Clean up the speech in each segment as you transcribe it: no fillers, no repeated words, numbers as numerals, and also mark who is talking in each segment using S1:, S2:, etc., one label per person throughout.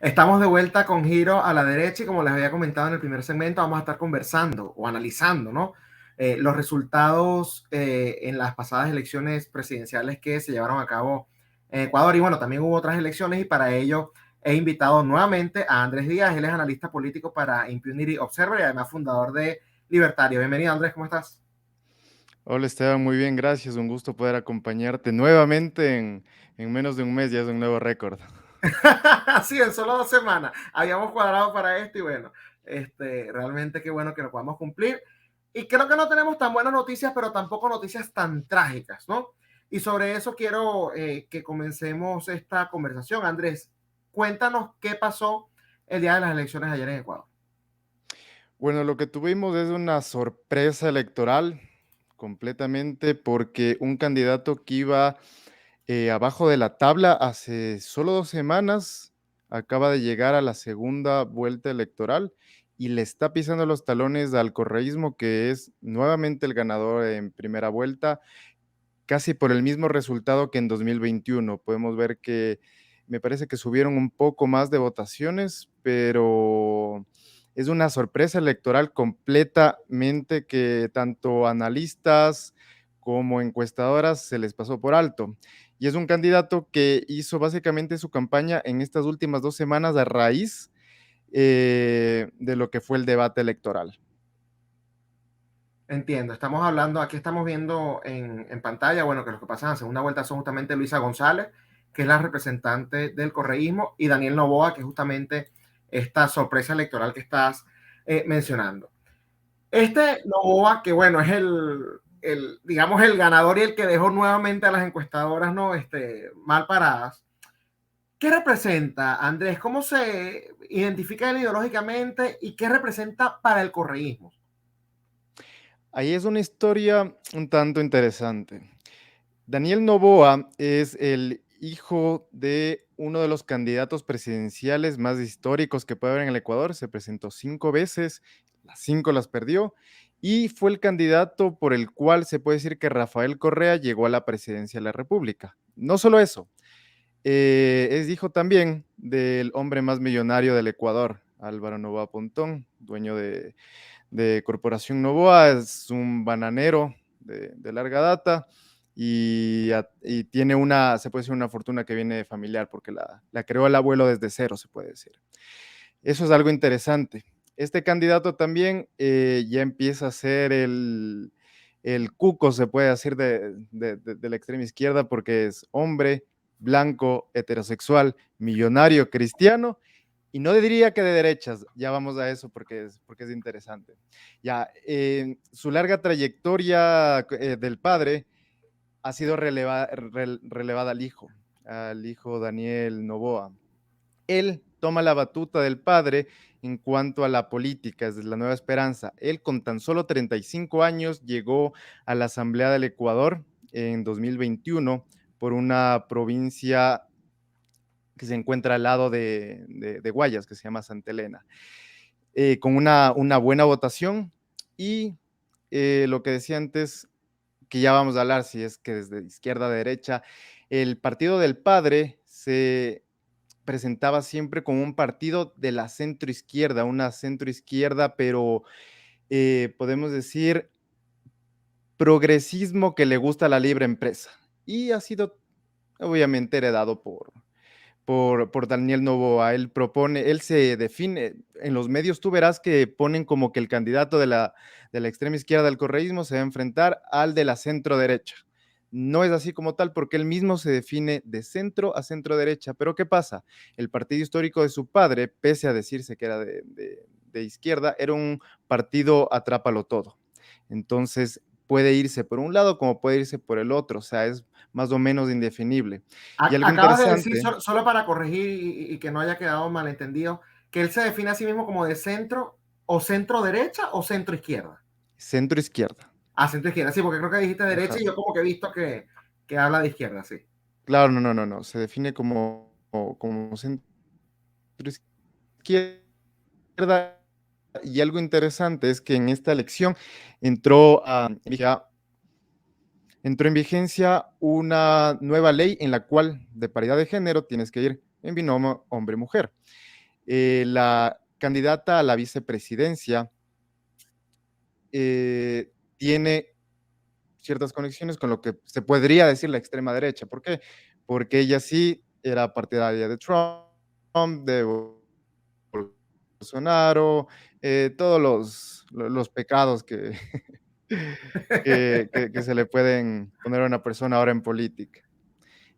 S1: Estamos de vuelta con Giro a la derecha y como les había comentado en el primer segmento, vamos a estar conversando o analizando, ¿no? Los resultados en las pasadas elecciones presidenciales que se llevaron a cabo en Ecuador y bueno, también hubo otras elecciones y para ello he invitado nuevamente a Andrés Díaz, él es analista político para Impunity Observer y además fundador de Libertario. Bienvenido Andrés, ¿cómo estás?
S2: Hola Esteban, muy bien, gracias. Un gusto poder acompañarte nuevamente en menos de un mes, ya es un nuevo récord.
S1: Sí, en solo 2 semanas. Habíamos cuadrado para esto y bueno, realmente qué bueno que lo podamos cumplir. Y creo que no tenemos tan buenas noticias, pero tampoco noticias tan trágicas, ¿no? Y sobre eso quiero que comencemos esta conversación. Andrés, cuéntanos qué pasó el día de las elecciones ayer en Ecuador.
S2: Bueno, lo que tuvimos es una sorpresa electoral completamente porque un candidato que iba abajo de la tabla hace solo 2 semanas acaba de llegar a la segunda vuelta electoral y le está pisando los talones al correísmo, que es nuevamente el ganador en primera vuelta, casi por el mismo resultado que en 2021. Podemos ver que me parece que subieron un poco más de votaciones, pero es una sorpresa electoral completamente que tanto analistas como encuestadoras se les pasó por alto. Y es un candidato que hizo básicamente su campaña en estas últimas 2 semanas a raíz de lo que fue el debate electoral.
S1: Entiendo, estamos hablando, aquí estamos viendo en pantalla, bueno, que los que pasan a segunda vuelta son justamente Luisa González, que es la representante del correísmo, y Daniel Noboa, que es justamente esta sorpresa electoral que estás mencionando. Este Noboa, que bueno, es digamos, el ganador y el que dejó nuevamente a las encuestadoras, ¿no? Mal paradas. ¿Qué representa, Andrés? ¿Cómo se identifica él ideológicamente y qué representa para el correísmo?
S2: Ahí es una historia un tanto interesante. Daniel Noboa es el hijo de uno de los candidatos presidenciales más históricos que puede haber en el Ecuador. Se presentó 5 veces, las 5 las perdió, y fue el candidato por el cual se puede decir que Rafael Correa llegó a la presidencia de la República. No solo eso, es hijo también del hombre más millonario del Ecuador, Álvaro Noboa Pontón, dueño de Corporación Novoa. Es un bananero de larga data y tiene se puede decir, una fortuna que viene familiar porque la creó el abuelo desde cero, se puede decir. Eso es algo interesante. Este candidato también ya empieza a ser el cuco, se puede decir, de la extrema izquierda, porque es hombre, blanco, heterosexual, millonario, cristiano, y no diría que de derechas, ya vamos a eso porque es interesante. Ya, su larga trayectoria del padre ha sido relevada al hijo Daniel Noboa. Él toma la batuta del padre en cuanto a la política, es la Nueva Esperanza. Él con tan solo 35 años llegó a la Asamblea del Ecuador en 2021 por una provincia que se encuentra al lado de Guayas, que se llama Santa Elena, con una buena votación y lo que decía antes, que ya vamos a hablar, si es que desde izquierda a derecha, el partido del padre se presentaba siempre como un partido de la centroizquierda, una centroizquierda, pero podemos decir progresismo que le gusta la libre empresa. Y ha sido obviamente heredado por Daniel Noboa. Él se define, en los medios tú verás que ponen como que el candidato de la extrema izquierda del correísmo se va a enfrentar al de la centro derecha. No es así como tal, porque él mismo se define de centro a centro derecha. Pero ¿qué pasa? El partido histórico de su padre, pese a decirse que era de izquierda, era un partido atrápalo todo. Entonces puede irse por un lado como puede irse por el otro, o sea, es más o menos indefinible. Y algo
S1: Acabas de decir,
S2: interesante,
S1: solo para corregir y que no haya quedado malentendido, que él se define a sí mismo como de centro o centro derecha o centro izquierda.
S2: centro izquierda.
S1: Ah, centro izquierda, sí, porque creo que dijiste derecha
S2: Ajá.
S1: y yo como que he visto que habla de izquierda, sí.
S2: Claro, no, no, no, no. Se define como centro izquierda. Y algo interesante es que en esta elección entró entró en vigencia una nueva ley en la cual de paridad de género tienes que ir en binomio hombre-mujer. La candidata a la vicepresidencia tiene ciertas conexiones con lo que se podría decir la extrema derecha. ¿Por qué? Porque ella sí era partidaria de Trump, de Bolsonaro, todos los pecados que, que se le pueden poner a una persona ahora en política.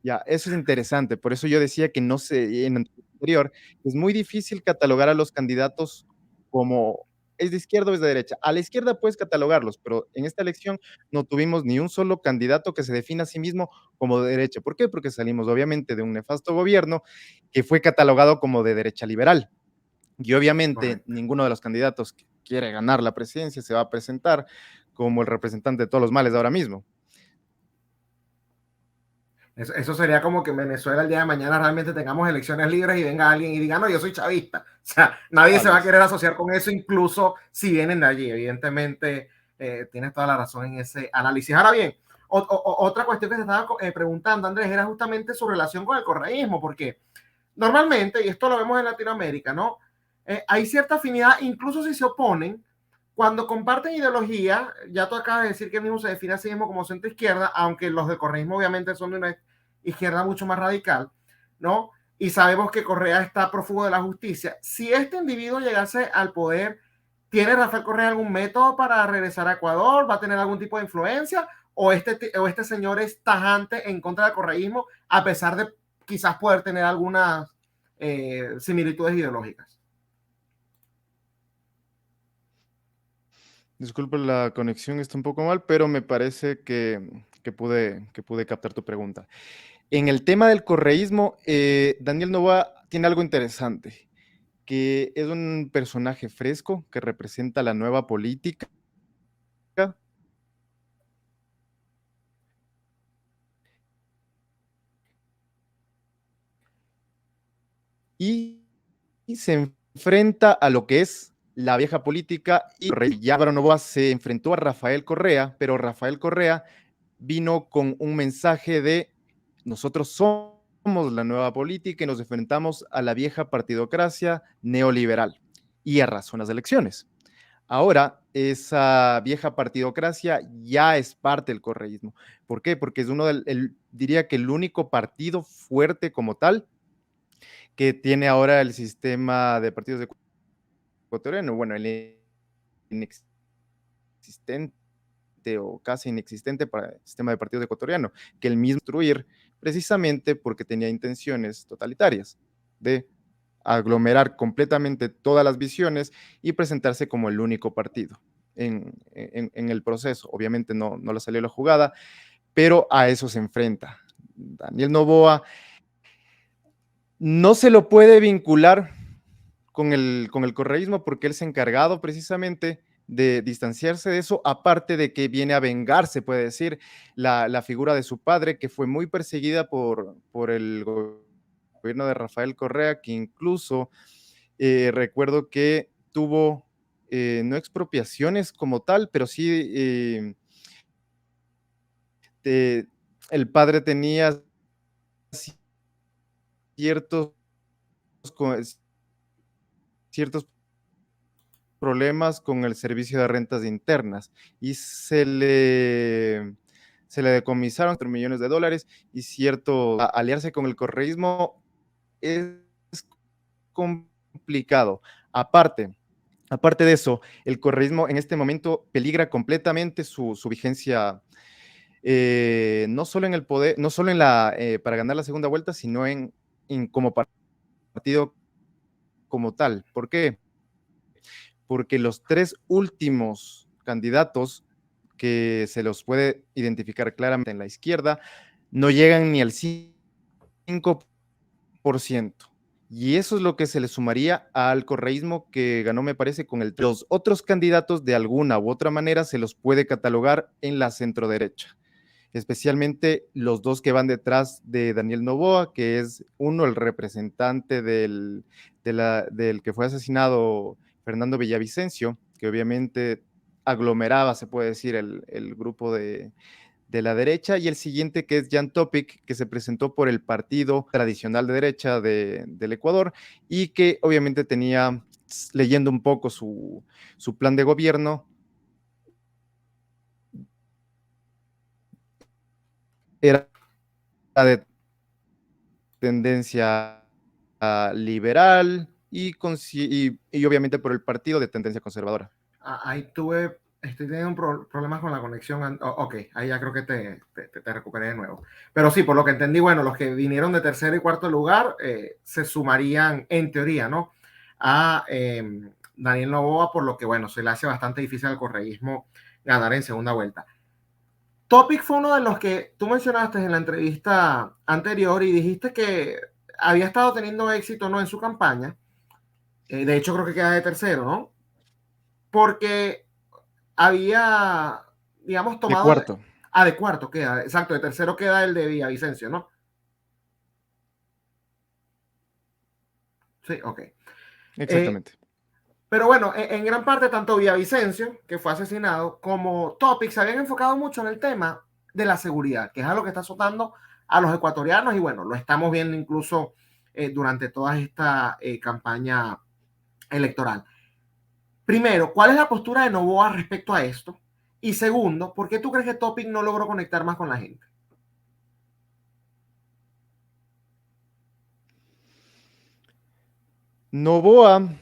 S2: Ya, eso es interesante. Por eso yo decía que no sé, en el anterior, es muy difícil catalogar a los candidatos como es de izquierda o es de derecha. A la izquierda puedes catalogarlos, pero en esta elección no tuvimos ni un solo candidato que se defina a sí mismo como de derecha. ¿Por qué? Porque salimos obviamente de un nefasto gobierno que fue catalogado como de derecha liberal. Y obviamente
S1: Correcto.
S2: ninguno de los candidatos que quiere ganar la presidencia se va a presentar como el representante de todos los males de ahora mismo.
S1: Eso sería como que en Venezuela el día de mañana realmente tengamos elecciones libres y venga alguien y diga, no, yo soy chavista. O sea, nadie se va a
S2: Tales.
S1: querer asociar con eso, incluso si vienen de allí. Evidentemente, tienes toda la razón en ese análisis. Ahora bien, otra cuestión que se estaba preguntando, Andrés, era justamente su relación con el correísmo, porque normalmente, y esto lo vemos en Latinoamérica, ¿no? Hay cierta afinidad, incluso si se oponen, cuando comparten ideología. Ya tú acabas de decir que el mismo se define a sí mismo como centro izquierda, aunque los de correísmo obviamente son de una izquierda mucho más radical, ¿no? Y sabemos que Correa está prófugo de la justicia. Si este individuo llegase al poder, ¿tiene Rafael Correa algún método para regresar a Ecuador? ¿Va a tener algún tipo de influencia? ¿O este señor es tajante en contra del correísmo, a pesar de quizás poder tener algunas similitudes ideológicas?
S2: Disculpe, la conexión está un poco mal, pero me parece que pude captar tu pregunta. En el tema del correísmo, Daniel Noboa tiene algo interesante, que es un personaje fresco que representa la nueva política y se enfrenta a lo que es la vieja política y Álvaro Noboa se enfrentó a Rafael Correa, pero Rafael Correa vino con un mensaje de nosotros somos la nueva política y nos enfrentamos a la vieja partidocracia neoliberal y arrasó en las elecciones. Ahora, esa vieja partidocracia ya es parte del correísmo. ¿Por qué? Porque es diría que el único partido fuerte como tal que tiene ahora el sistema de partidos ecuatoriano, bueno, el inexistente o casi inexistente para el sistema de partidos ecuatoriano, que el mismo construir precisamente porque tenía intenciones totalitarias de aglomerar completamente todas las visiones y presentarse como el único partido en el proceso. Obviamente no le salió la jugada, pero a eso se enfrenta. Daniel Noboa no se lo puede vincular con el correísmo porque él se ha encargado precisamente de distanciarse de eso, aparte de que viene a vengarse, puede decir, la figura de su padre, que fue muy perseguida por el gobierno de Rafael Correa, que incluso recuerdo que tuvo no expropiaciones como tal, pero sí eh, el padre tenía ciertos, ciertos problemas con el servicio de rentas internas y se le decomisaron $4 millones y cierto, aliarse con el correísmo es complicado. Aparte de eso, el correísmo en este momento peligra completamente su vigencia, no solo en el poder, no solo para ganar la segunda vuelta, sino como partido como tal. ¿Por qué? Porque los tres últimos candidatos que se los puede identificar claramente en la izquierda no llegan ni al 5%. Y eso es lo que se le sumaría al correísmo que ganó, me parece, con los otros candidatos de alguna u otra manera se los puede catalogar en la centroderecha, especialmente los dos que van detrás de Daniel Noboa, que es uno, el representante del que fue asesinado Fernando Villavicencio, que obviamente aglomeraba, se puede decir, el grupo de la derecha, y el siguiente que es Jan Topic, que se presentó por el partido tradicional de derecha del Ecuador y que obviamente tenía, leyendo un poco su plan de gobierno, era de tendencia liberal y obviamente por el partido de tendencia conservadora.
S1: Ahí estoy teniendo problemas con la conexión. Ok, ahí ya creo que te recuperé de nuevo. Pero sí, por lo que entendí, bueno, los que vinieron de tercer y cuarto lugar se sumarían, en teoría, ¿no? A Daniel Noboa, por lo que, bueno, se le hace bastante difícil al correísmo ganar en segunda vuelta. Topic fue uno de los que tú mencionaste en la entrevista anterior y dijiste que había estado teniendo éxito, ¿no? En su campaña. De hecho, creo que queda de tercero, ¿no? Porque había, digamos,
S2: De
S1: tomado.
S2: cuarto.
S1: De cuarto queda, exacto, de tercero queda el de Villavicencio, ¿no? Sí, ok. Eh,
S2: Exactamente.
S1: pero bueno, en gran parte, tanto Villavicencio, que fue asesinado, como Topic se habían enfocado mucho en el tema de la seguridad, que es algo que está azotando a los ecuatorianos, y bueno, lo estamos viendo incluso durante toda esta campaña electoral. Primero, ¿cuál es la postura de Noboa respecto a esto? Y segundo, ¿por qué tú crees que Topic no logró conectar más con la gente?
S2: Noboa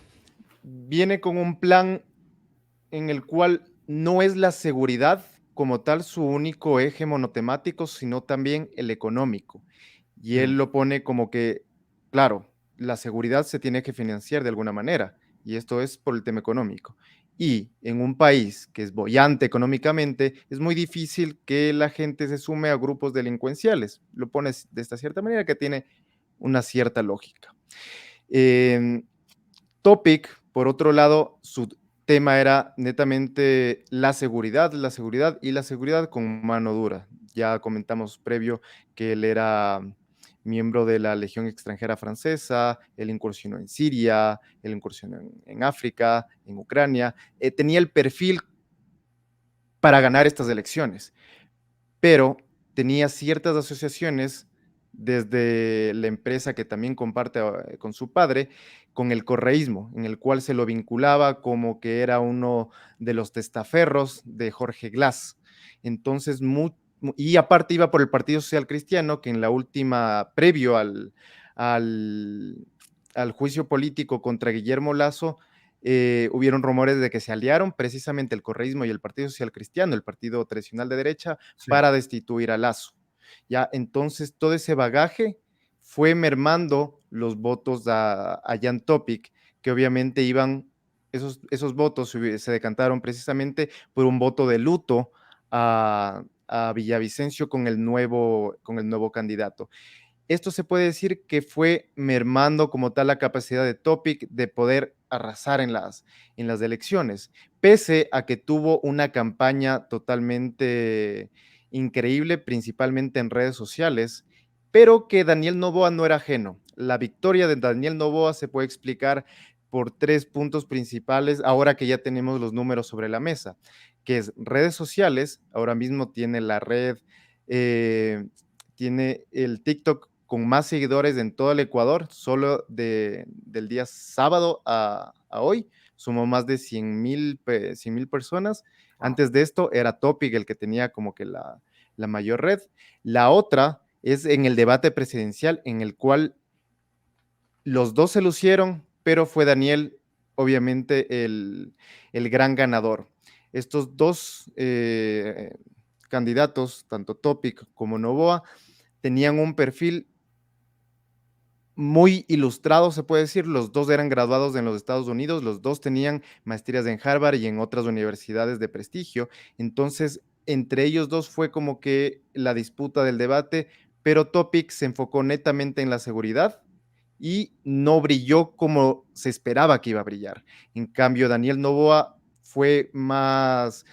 S2: viene con un plan en el cual no es la seguridad como tal su único eje monotemático, sino también el económico. Y
S1: Mm.
S2: él lo pone como que, claro, la seguridad se tiene que financiar de alguna manera, y esto es por el tema económico. Y en un país que es boyante económicamente, es muy difícil que la gente se sume a grupos delincuenciales. Lo pones de esta cierta manera que tiene una cierta lógica. Eh, Topic, por otro lado, su tema era netamente la seguridad y la seguridad con mano dura. Ya comentamos previo que él era miembro de la Legión Extranjera Francesa, él incursionó en Siria, él incursionó en África, en Ucrania, tenía el perfil para ganar estas elecciones, pero tenía ciertas asociaciones desde la empresa que también comparte con su padre, con el correísmo, en el cual se lo vinculaba como que era uno de los testaferros de Jorge Glass. Entonces, y aparte iba por el Partido Social Cristiano, que en la última, previo al, al juicio político contra Guillermo Lasso, hubieron rumores de que se aliaron precisamente el correísmo y el Partido Social Cristiano, el partido tradicional de derecha,
S1: Sí.
S2: para destituir a Lasso. Ya, entonces todo ese bagaje fue mermando los votos a Jan Topic, que obviamente iban, esos votos se decantaron precisamente por un voto de luto a Villavicencio con el nuevo candidato. Esto se puede decir que fue mermando como tal la capacidad de Topic de poder arrasar en las elecciones, pese a que tuvo una campaña totalmente increíble, principalmente en redes sociales, pero que Daniel Noboa no era ajeno. La victoria de Daniel Noboa se puede explicar por tres puntos principales, ahora que ya tenemos los números sobre la mesa, que es redes sociales, ahora mismo tiene la red, tiene el TikTok con más seguidores en todo el Ecuador, solo del día sábado a hoy, sumó más de 100,000 personas.
S1: Wow.
S2: Antes de esto era Topic el que tenía como que la mayor red. La otra es en el debate presidencial, en el cual los dos se lucieron, pero fue Daniel, obviamente, el gran ganador. Estos dos candidatos, tanto Topic como Novoa, tenían un perfil muy ilustrados, se puede decir. Los dos eran graduados en los Estados Unidos, los dos tenían maestrías en Harvard y en otras universidades de prestigio. Entonces, entre ellos dos fue como que la disputa del debate, pero Topic se enfocó netamente en la seguridad y no brilló como se esperaba que iba a brillar. En cambio, Daniel Noboa fue más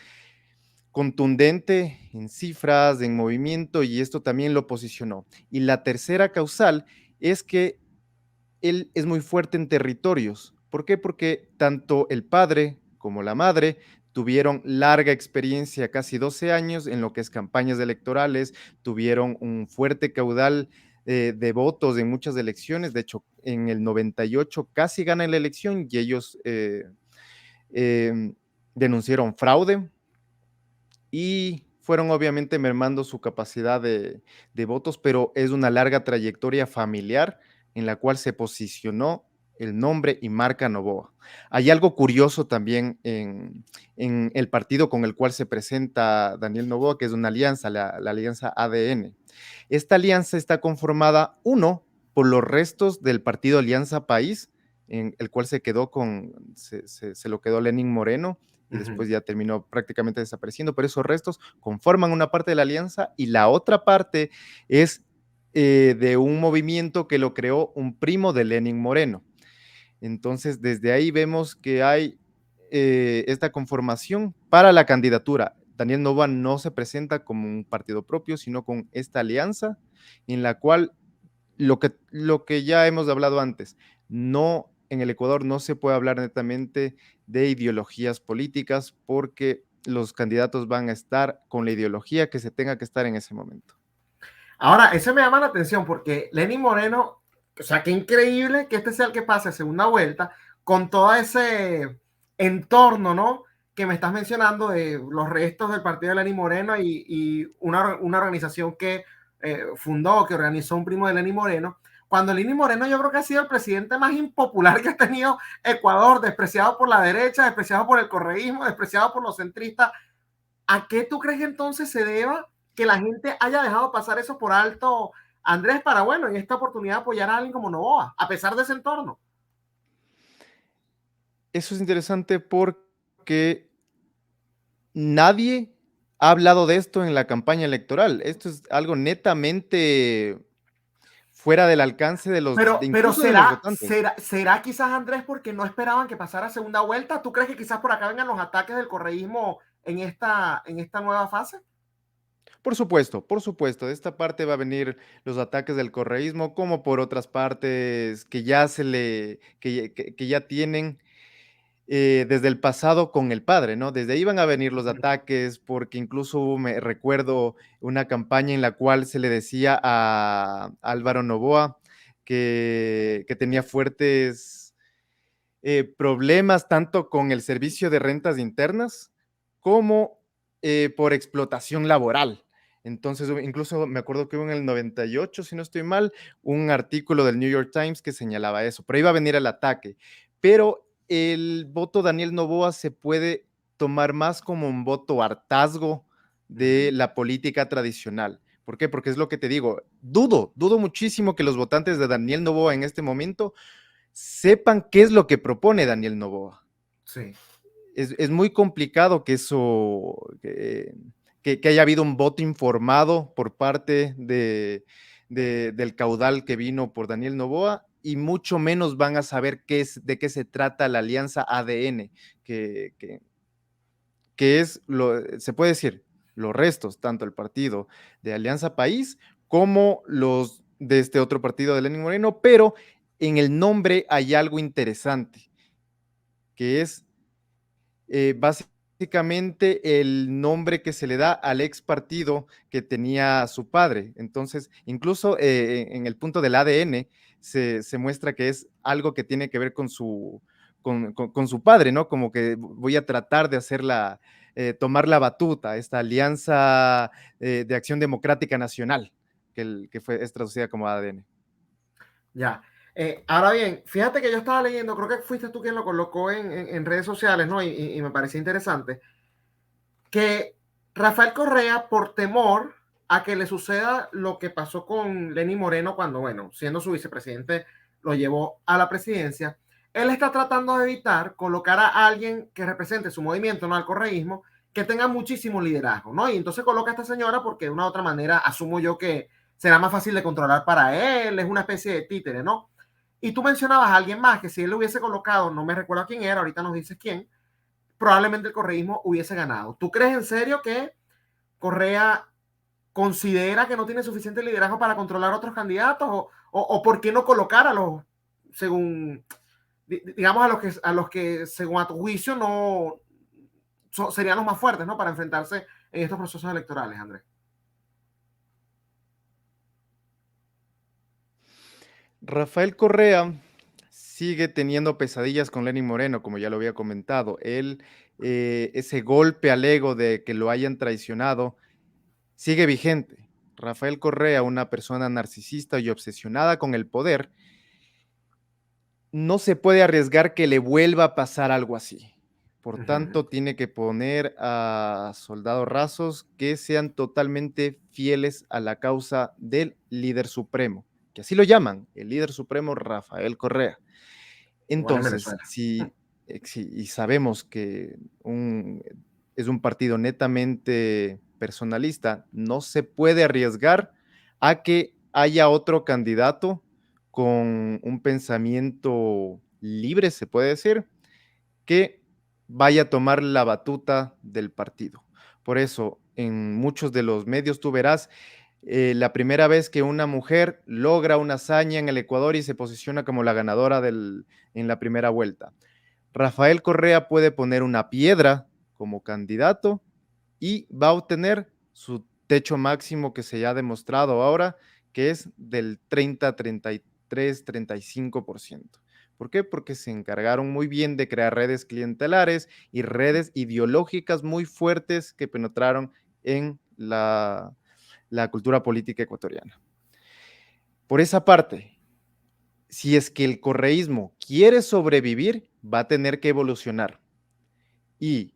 S2: contundente en cifras, en movimiento, y esto también lo posicionó. Y la tercera causal es que él es muy fuerte en territorios. ¿Por qué? Porque tanto el padre como la madre tuvieron larga experiencia, casi 12 años, en lo que es campañas electorales, tuvieron un fuerte caudal de votos en muchas elecciones. De hecho, en el 98 casi ganan la elección y ellos denunciaron fraude y fueron obviamente mermando su capacidad de votos, pero es una larga trayectoria familiar en la cual se posicionó el nombre y marca Noboa. Hay algo curioso también en el partido con el cual se presenta Daniel Noboa, que es una alianza, la alianza ADN. Esta alianza está conformada, uno, por los restos del partido Alianza País, en el cual se lo quedó Lenín Moreno, y después ya terminó prácticamente desapareciendo, pero esos restos conforman una parte de la alianza y la otra parte es de un movimiento que lo creó un primo de Lenín Moreno. Entonces, desde ahí vemos que hay esta conformación para la candidatura. Daniel Noboa no se presenta como un partido propio, sino con esta alianza en la cual lo que ya hemos hablado antes, no, en el Ecuador no se puede hablar netamente de ideologías políticas porque los candidatos van a estar con la ideología que se tenga que estar en ese momento.
S1: Ahora, eso me llama la atención porque Lenín Moreno, o sea, qué increíble que este sea el que pase a segunda vuelta con todo ese entorno, ¿no? Que me estás mencionando de los restos del partido de Lenín Moreno y una organización que fundó, que organizó un primo de Lenín Moreno. Cuando Lenín Moreno yo creo que ha sido el presidente más impopular que ha tenido Ecuador, despreciado por la derecha, despreciado por el correísmo, despreciado por los centristas. ¿A qué tú crees que entonces se deba que la gente haya dejado pasar eso por alto, Andrés, para, bueno, en esta oportunidad apoyar a alguien como Noboa, a pesar de ese entorno?
S2: Eso es interesante porque nadie ha hablado de esto en la campaña electoral. Esto es algo netamente fuera del alcance
S1: Pero
S2: incluso de los
S1: será,
S2: votantes.
S1: será quizás, Andrés, porque no esperaban que pasara segunda vuelta. ¿Tú crees que quizás por acá vengan los ataques del correísmo en esta nueva fase?
S2: Por supuesto, de esta parte va a venir los ataques del correísmo, como por otras partes que ya tienen desde el pasado con el padre, ¿no? Desde ahí van a venir los ataques, porque incluso me recuerdo una campaña en la cual se le decía a Álvaro Noboa que tenía fuertes problemas tanto con el servicio de rentas internas como por explotación laboral. Entonces, incluso me acuerdo que hubo en el 98, si no estoy mal, un artículo del New York Times que señalaba eso, pero iba a venir el ataque. Pero el voto Daniel Noboa se puede tomar más como un voto hartazgo de la política tradicional. ¿Por qué? Porque es lo que te digo, dudo muchísimo que los votantes de Daniel Noboa en este momento sepan qué es lo que propone Daniel Noboa.
S1: Sí.
S2: Es muy complicado que eso, que haya habido un voto informado por parte del caudal que vino por Daniel Noboa y mucho menos van a saber de qué se trata la alianza ADN, que, que, que es, se puede decir, los restos, tanto el partido de Alianza País como los de este otro partido de Lenín Moreno, pero en el nombre hay algo interesante, que es básicamente el nombre que se le da al ex partido que tenía su padre. Entonces, incluso en el punto del ADN se muestra que es algo que tiene que ver con con su padre, ¿no? Como que voy a tratar de hacerla, tomar la batuta, esta alianza de acción democrática nacional, es traducida como ADN.
S1: Ya. Ahora bien, fíjate que yo estaba leyendo, creo que fuiste tú quien lo colocó en redes sociales, ¿no? Y me parecía interesante que Rafael Correa, por temor a que le suceda lo que pasó con Lenín Moreno cuando, bueno, siendo su vicepresidente, lo llevó a la presidencia, él está tratando de evitar colocar a alguien que represente su movimiento, no al correísmo, que tenga muchísimo liderazgo, ¿no? Y entonces coloca a esta señora porque de una u otra manera asumo yo que será más fácil de controlar para él, es una especie de títere, ¿no? Y tú mencionabas a alguien más que si él lo hubiese colocado, no me recuerdo quién era, ahorita nos dices quién, probablemente el correísmo hubiese ganado. ¿Tú crees en serio que Correa considera que no tiene suficiente liderazgo para controlar a otros candidatos? ¿O por qué no colocar a los, según, digamos, a los que según a tu juicio, no serían los más fuertes, ¿no? Para enfrentarse en estos procesos electorales, Andrés.
S2: Rafael Correa sigue teniendo pesadillas con Lenín Moreno, como ya lo había comentado. Él, ese golpe al ego de que lo hayan traicionado, sigue vigente. Rafael Correa, una persona narcisista y obsesionada con el poder, no se puede arriesgar que le vuelva a pasar algo así. Por
S1: Ujú.
S2: tanto, tiene que poner a soldados rasos que sean totalmente fieles a la causa del líder supremo, que así lo llaman, el líder supremo Rafael Correa.
S1: Igual en
S2: Entonces,
S1: Venezuela.
S2: y sabemos que es un partido netamente personalista, no se puede arriesgar a que haya otro candidato con un pensamiento libre, se puede decir, que vaya a tomar la batuta del partido. Por eso, en muchos de los medios tú verás la primera vez que una mujer logra una hazaña en el Ecuador y se posiciona como la ganadora en la primera vuelta. Rafael Correa puede poner una piedra como candidato y va a obtener su techo máximo que se ya ha demostrado ahora, que es del 30, 33, 35%. ¿Por qué? Porque se encargaron muy bien de crear redes clientelares y redes ideológicas muy fuertes que penetraron en la cultura política ecuatoriana. Por esa parte, si es que el correísmo quiere sobrevivir, va a tener que evolucionar. Y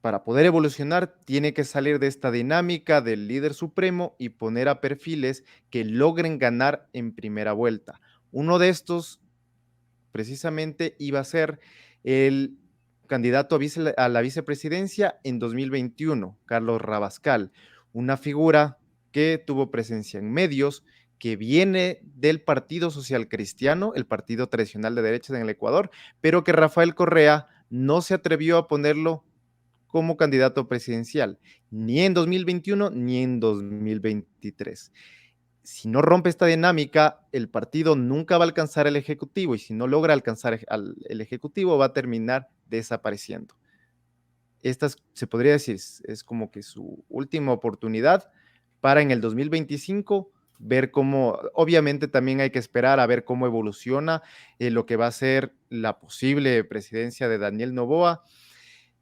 S2: para poder evolucionar, tiene que salir de esta dinámica del líder supremo y poner a perfiles que logren ganar en primera vuelta. Uno de estos, precisamente, iba a ser el candidato a la vicepresidencia en 2021, Carlos Rabascal, una figura que tuvo presencia en medios, que viene del Partido Social Cristiano, el partido tradicional de derechas en el Ecuador, pero que Rafael Correa no se atrevió a ponerlo como candidato presidencial, ni en 2021 ni en 2023. Si no rompe esta dinámica, el partido nunca va a alcanzar el Ejecutivo y si no logra alcanzar el Ejecutivo va a terminar desapareciendo. Esta se podría decir, es como que su última oportunidad para en el 2025 ver cómo, obviamente también hay que esperar a ver cómo evoluciona lo que va a ser la posible presidencia de Daniel Noboa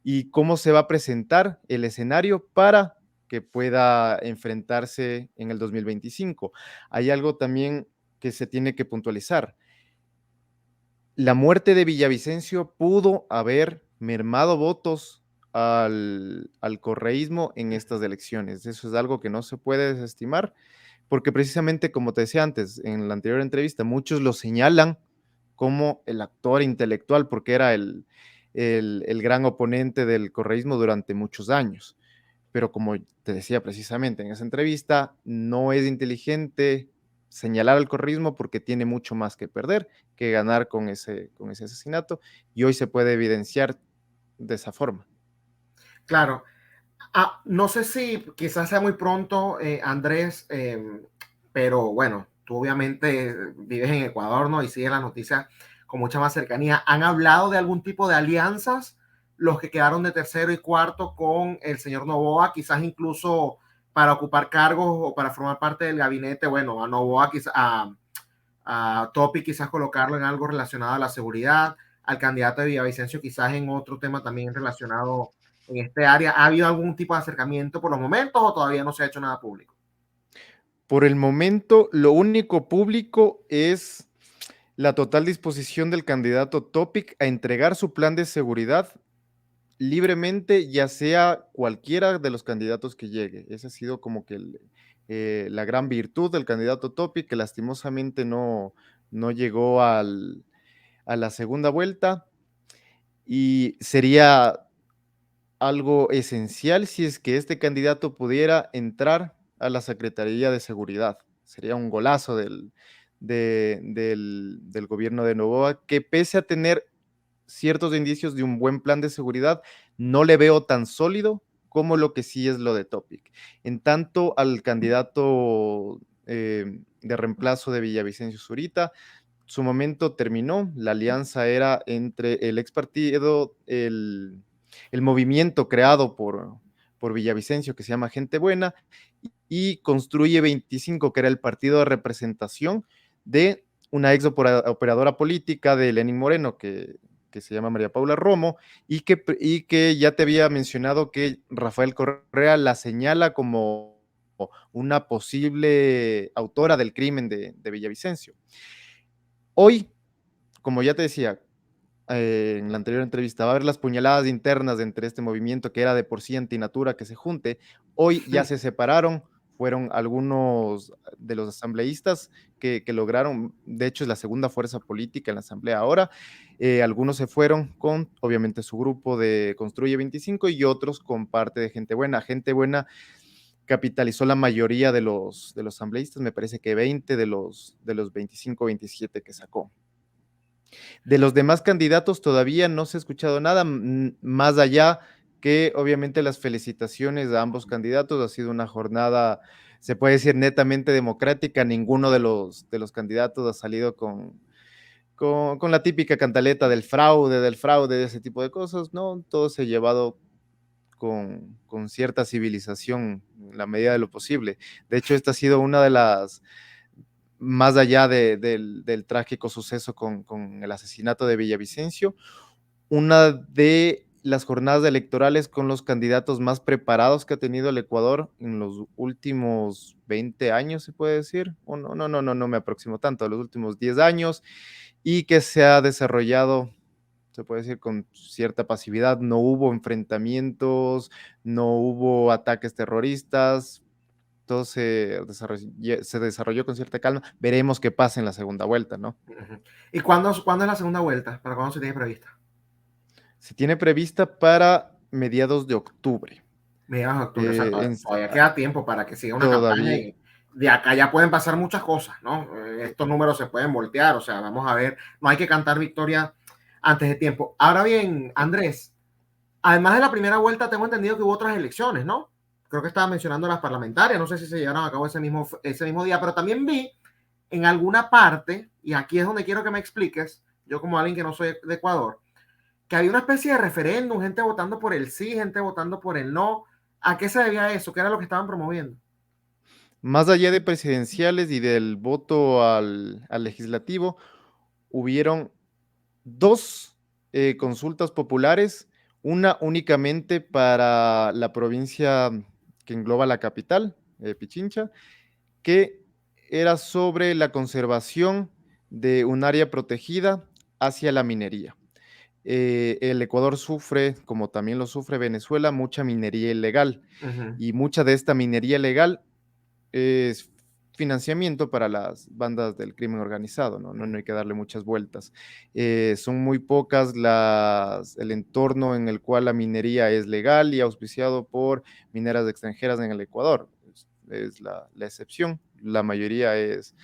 S2: y cómo se va a presentar el escenario para que pueda enfrentarse en el 2025. Hay algo también que se tiene que puntualizar. La muerte de Villavicencio pudo haber mermado votos al correísmo en estas elecciones. Eso es algo que no se puede desestimar, porque precisamente, como te decía antes, en la anterior entrevista, muchos lo señalan como el actor intelectual, porque era el gran oponente del correísmo durante muchos años. Pero como te decía precisamente en esa entrevista, no es inteligente señalar al correísmo porque tiene mucho más que perder que ganar con ese asesinato, y hoy se puede evidenciar de esa forma.
S1: Claro. No sé si quizás sea muy pronto, Andrés, pero bueno, tú obviamente vives en Ecuador, ¿no? Y sigues las noticias con mucha más cercanía. ¿Han hablado de algún tipo de alianzas los que quedaron de tercero y cuarto con el señor Noboa, quizás incluso para ocupar cargos o para formar parte del gabinete? Bueno, a Noboa, quizás a Topi, quizás colocarlo en algo relacionado a la seguridad, al candidato de Villavicencio, quizás en otro tema también relacionado en este área. ¿Ha habido algún tipo de acercamiento por los momentos o todavía no se ha hecho nada público?
S2: Por el momento, lo único público es la total disposición del candidato Topic a entregar su plan de seguridad libremente, ya sea cualquiera de los candidatos que llegue. Esa ha sido como que la gran virtud del candidato Topic, que lastimosamente no llegó a la segunda vuelta, y sería algo esencial si es que este candidato pudiera entrar a la Secretaría de Seguridad. Sería un golazo del gobierno de Novoa, que pese a tener ciertos indicios de un buen plan de seguridad, no le veo tan sólido como lo que sí es lo de Topic. En tanto al candidato de reemplazo de Villavicencio Zurita, su momento terminó, la alianza era entre el ex partido, el movimiento creado por Villavicencio que se llama Gente Buena, y Construye 25, que era el partido de representación de una ex operadora política de Lenín Moreno, que se llama María Paula Romo, y que ya te había mencionado que Rafael Correa la señala como una posible autora del crimen de Villavicencio. Hoy, como ya te decía, en la anterior entrevista, va a haber las puñaladas internas entre este movimiento que era de por sí antinatura que se junte. Hoy ya se separaron, fueron algunos de los asambleístas que lograron, de hecho es la segunda fuerza política en la asamblea ahora, algunos se fueron con obviamente su grupo de Construye 25 y otros con parte de Gente Buena. Gente Buena capitalizó la mayoría de los asambleístas, me parece que 20 de los 25 27 que sacó. De los demás candidatos todavía no se ha escuchado nada, más allá que obviamente las felicitaciones a ambos candidatos. Ha sido una jornada, se puede decir, netamente democrática. Ninguno de los candidatos ha salido con la típica cantaleta del fraude, de ese tipo de cosas, ¿no? Todo se ha llevado con cierta civilización en la medida de lo posible. De hecho, esta ha sido una de las, más allá del trágico suceso con el asesinato de Villavicencio, una de las jornadas electorales con los candidatos más preparados que ha tenido el Ecuador en los últimos 20 años, se puede decir, o no me aproximo tanto, a los últimos 10 años, y que se ha desarrollado, se puede decir, con cierta pasividad. No hubo enfrentamientos, no hubo ataques terroristas, todo se desarrolló con cierta calma. Veremos qué pasa en la segunda vuelta, ¿no?
S1: ¿Y cuándo es la segunda vuelta? ¿Para cuándo se tiene prevista?
S2: Se tiene prevista para mediados de octubre.
S1: Mediados de octubre, o sea,
S2: En,
S1: todavía queda tiempo para que siga una campaña
S2: todavía,
S1: y de acá ya pueden pasar muchas cosas, ¿no? Estos números se pueden voltear, o sea, vamos a ver, no hay que cantar victoria antes de tiempo. Ahora bien, Andrés, además de la primera vuelta, tengo entendido que hubo otras elecciones, ¿no? Creo que estaba mencionando las parlamentarias, no sé si se llevaron a cabo ese mismo día, pero también vi en alguna parte, y aquí es donde quiero que me expliques, yo como alguien que no soy de Ecuador, que había una especie de referéndum, gente votando por el sí, gente votando por el no. ¿A qué se debía eso? ¿Qué era lo que estaban promoviendo?
S2: más allá de presidenciales y del voto al legislativo, hubieron dos consultas populares, una únicamente para la provincia que engloba la capital, Pichincha, que era sobre la conservación de un área protegida hacia la minería. El Ecuador sufre, como también lo sufre Venezuela, mucha minería ilegal,
S1: Uh -huh.
S2: y mucha de esta minería ilegal es financiamiento para las bandas del crimen organizado, ¿no? No hay que darle muchas vueltas. Son muy pocas el entorno en el cual la minería es legal y auspiciado por mineras extranjeras en el Ecuador. Es la excepción. La mayoría es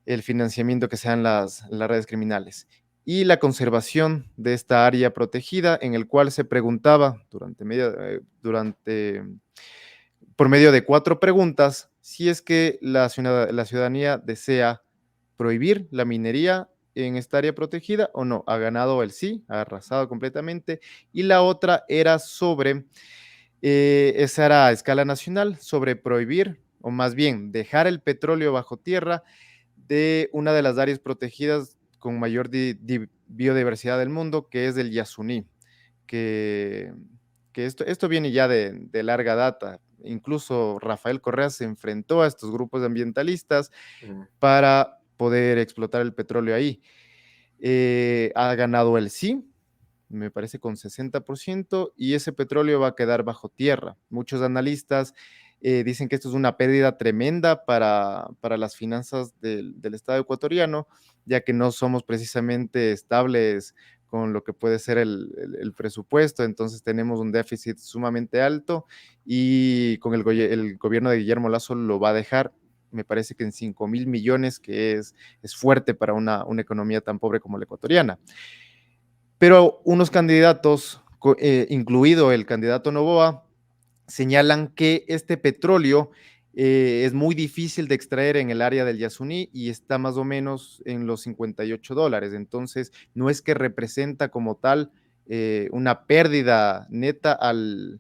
S2: el financiamiento que sean las redes criminales. Y la conservación de esta área protegida, en el cual se preguntaba por medio de 4 preguntas, si es que la ciudadanía desea prohibir la minería en esta área protegida o no. Ha ganado el sí, ha arrasado completamente. Y la otra era sobre, esa era a escala nacional, sobre prohibir, o más bien dejar el petróleo bajo tierra de una de las áreas protegidas con mayor biodiversidad del mundo, que es el Yasuní, que, que esto viene ya de larga data. Incluso Rafael Correa se enfrentó a estos grupos ambientalistas
S1: Uh -huh.
S2: para poder explotar el petróleo ahí. Ha ganado el sí, me parece con 60%, y ese petróleo va a quedar bajo tierra. Muchos analistas dicen que esto es una pérdida tremenda para las finanzas del Estado ecuatoriano, ya que no somos precisamente estables con lo que puede ser el presupuesto. Entonces tenemos un déficit sumamente alto, y con el gobierno de Guillermo Lazo lo va a dejar, me parece que en 5,000 millones, que es fuerte para una economía tan pobre como la ecuatoriana. Pero unos candidatos, incluido el candidato Noboa, señalan que este petróleo es muy difícil de extraer en el área del Yasuní y está más o menos en los $58. Entonces, no es que representa como tal una pérdida neta al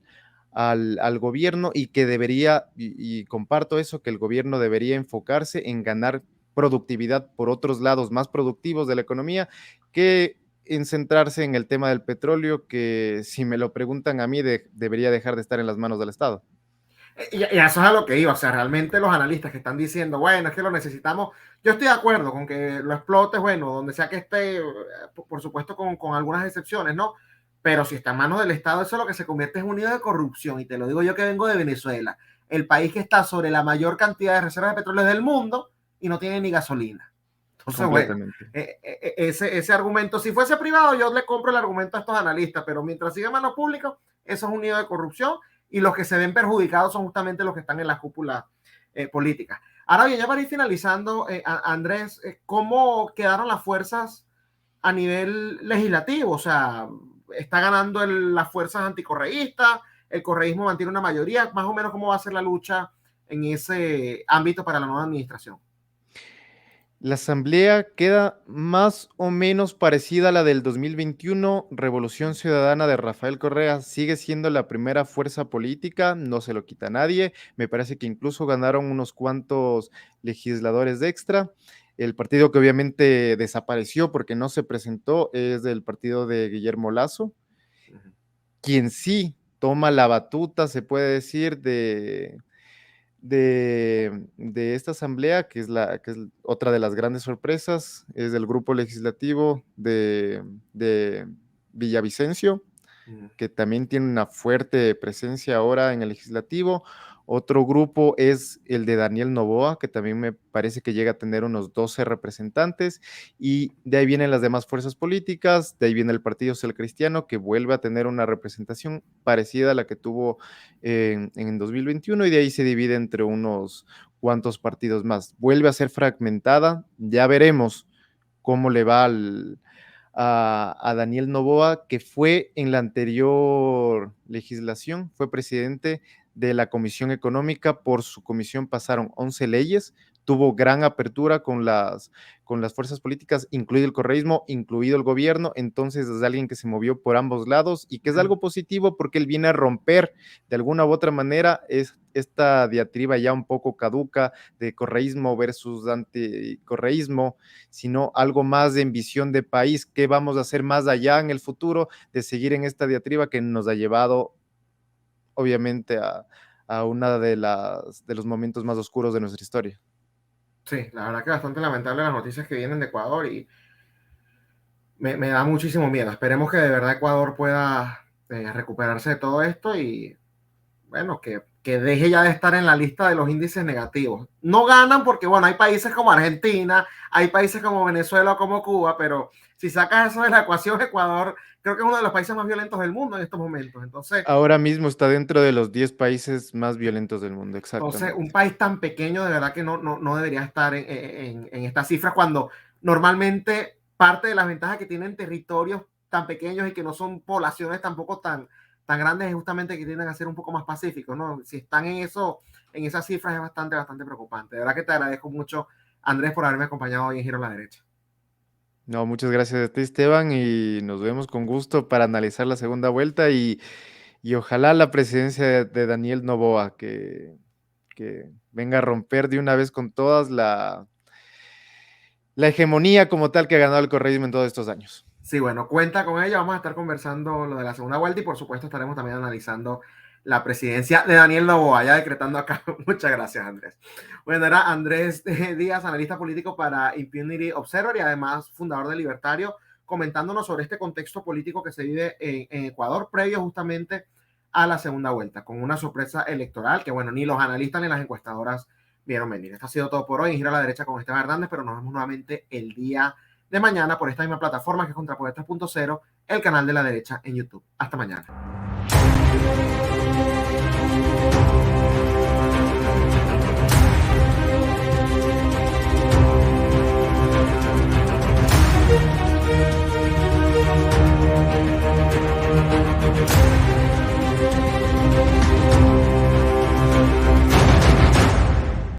S2: gobierno y que debería, y comparto eso, que el gobierno debería enfocarse en ganar productividad por otros lados más productivos de la economía que en centrarse en el tema del petróleo, que si me lo preguntan a mí, debería dejar de estar en las manos del Estado.
S1: Y eso es a lo que iba, o sea, realmente los analistas que están diciendo, bueno, es que lo necesitamos, yo estoy de acuerdo con que lo explotes, bueno, donde sea que esté, por supuesto con algunas excepciones, ¿no? Pero si está en manos del Estado, eso es lo que se convierte en un nido de corrupción, y te lo digo yo que vengo de Venezuela, el país que está sobre la mayor cantidad de reservas de petróleo del mundo y no tiene ni gasolina. Entonces, bueno,
S2: Completamente.
S1: ese argumento, si fuese privado, yo le compro el argumento a estos analistas, pero mientras siga en manos públicas, eso es un nido de corrupción y los que se ven perjudicados son justamente los que están en la cúpula política. Ahora bien, ya para ir finalizando, Andrés, ¿cómo quedaron las fuerzas a nivel legislativo? O sea, está ganando las fuerzas anticorreístas, el correísmo mantiene una mayoría, más o menos cómo va a ser la lucha en ese ámbito para la nueva administración.
S2: La asamblea queda más o menos parecida a la del 2021. Revolución Ciudadana de Rafael Correa sigue siendo la primera fuerza política, no se lo quita a nadie. Me parece que incluso ganaron unos cuantos legisladores de extra. El partido que obviamente desapareció porque no se presentó es del partido de Guillermo Lazo, quien sí toma la batuta, se puede decir, de esta asamblea, que es otra de las grandes sorpresas, es del grupo legislativo de Villavicencio, que también tiene una fuerte presencia ahora en el legislativo. Otro grupo es el de Daniel Noboa, que también me parece que llega a tener unos 12 representantes, y de ahí vienen las demás fuerzas políticas, de ahí viene el Partido Social Cristiano, que vuelve a tener una representación parecida a la que tuvo en 2021, y de ahí se divide entre unos cuantos partidos más. Vuelve a ser fragmentada, ya veremos cómo le va a Daniel Noboa, que fue en la anterior legislación, fue presidente de la Comisión Económica. Por su comisión pasaron 11 leyes, tuvo gran apertura con las fuerzas políticas, incluido el correísmo, incluido el gobierno. Entonces es alguien que se movió por ambos lados y que es algo positivo porque él viene a romper de alguna u otra manera esta diatriba ya un poco caduca de correísmo versus anticorreísmo, sino algo más de visión de país. ¿Qué vamos a hacer más allá en el futuro de seguir en esta diatriba que nos ha llevado obviamente a una de los momentos más oscuros de nuestra historia?
S1: Sí, la verdad que bastante lamentable las noticias que vienen de Ecuador y me da muchísimo miedo. Esperemos que de verdad Ecuador pueda recuperarse de todo esto y bueno, que deje ya de estar en la lista de los índices negativos. No ganan porque, bueno, hay países como Argentina, hay países como Venezuela o como Cuba, pero si sacas eso de la ecuación, Ecuador creo que es uno de los países más violentos del mundo en estos momentos.
S2: Ahora mismo está dentro de los 10 países más violentos del mundo,
S1: Entonces un
S2: exactamente.
S1: país tan pequeño de verdad que no debería estar en estas cifras cuando normalmente parte de las ventajas que tienen territorios tan pequeños y que no son poblaciones tampoco tan grandes es justamente que tienden a ser un poco más pacíficos, ¿no? Si están en esas cifras es bastante preocupante. De verdad que te agradezco mucho, Andrés, por haberme acompañado hoy en Giro a la Derecha.
S2: No, muchas gracias a ti, Esteban, y nos vemos con gusto para analizar la segunda vuelta y ojalá la presidencia de Daniel Noboa, que venga a romper de una vez con todas la hegemonía como tal que ha ganado el correísmo en todos estos años.
S1: Sí, bueno, cuenta con ella. Vamos a estar conversando lo de la segunda vuelta y por supuesto estaremos también analizando la presidencia de Daniel Noboa, ya decretando acá. Muchas gracias, Andrés. Bueno, era Andrés Díaz, analista político para Impunity Observer y además fundador de Libertario, comentándonos sobre este contexto político que se vive en Ecuador previo justamente a la segunda vuelta, con una sorpresa electoral que, bueno, ni los analistas ni las encuestadoras vieron venir. Esto ha sido todo por hoy en Giro a la Derecha con Esteban Hernández, pero nos vemos nuevamente el día de mañana por esta misma plataforma que es Contrapoder 3.0, el canal de la derecha en YouTube. Hasta mañana.